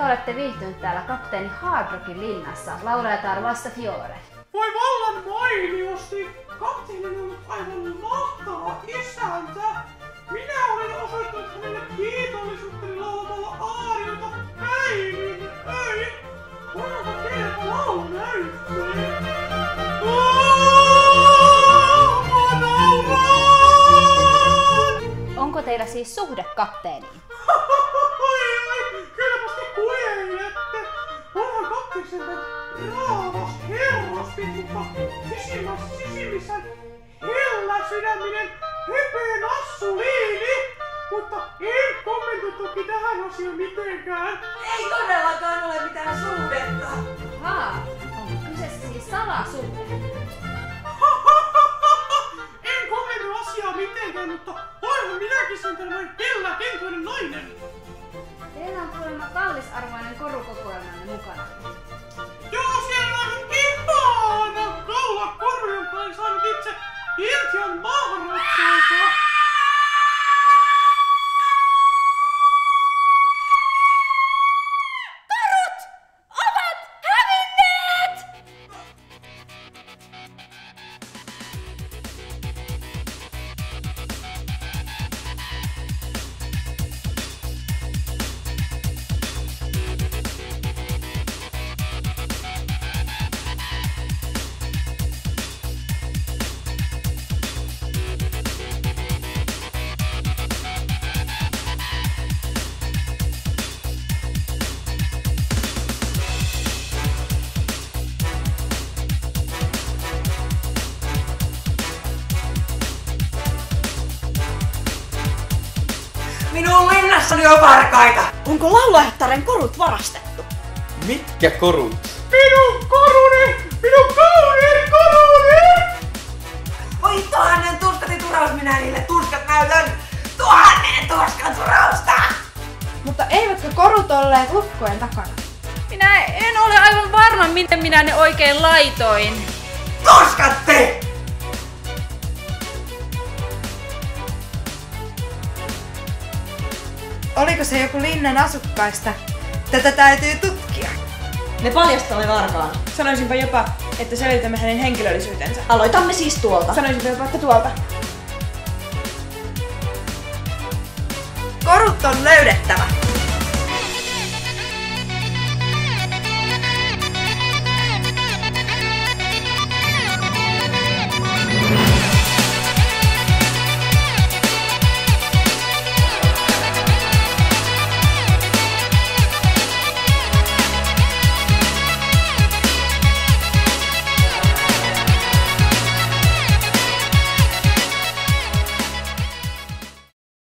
Kuinka olette viihtynyt täällä kapteeni Hardrockin linnassa, laulajatar Vasta Fiore? Voi vallan mainiosti! Kapteeni on ollut aivan mahtava isäntä! Minä olen osoittanut hänelle kiitollisuuttani laulamalla aarioita päivin öin! Voidaanko tehdä laulunäytteen? Onko teillä siis suhde kapteeniin? Kylläpäs te kujelette! Onhan kapteeni sentään raavas herraspi, mutta sisimmissään hellä sydäminen höpö nassuliini! Mutta ei kommentoi toki tähän asiaan mitenkään. Ei todellakaan ole mitään suhdetta. Ahaa, onko kyseessä siis salasuhde? En kommentoi asiaa mitenkään, mutta olenhan minäkin sentään noin hellä kentoinen nainen. Teillä on kuulemma kallisarvoinen korukokoelmanne mukana. Joo, siellä on ihana kaulakoru, jonka olen saanut itse Intian maharotsalta. Minun linnassani on varkaita! Onko laulajattaren korut varastettu? Mitkä korut? Minun koruni! Minun kauniin koruni! Oi 1000 tuskatituraus, minä niille tuskat näytän! 1000 tuskaturausta! Mutta eivätkö korut olleet lukkojen takana? Minä en ole aivan varma, miten minä ne oikein laitoin. Tuskatte! Oliko se joku linnan asukkaista? Tätä täytyy tutkia. Me paljastamme varkaan. Sanoisinpa jopa, että selitämme hänen henkilöllisyytensä. Aloitamme siis tuolta. Sanoisinpa jopa, että tuolta. Korut on löydettävä.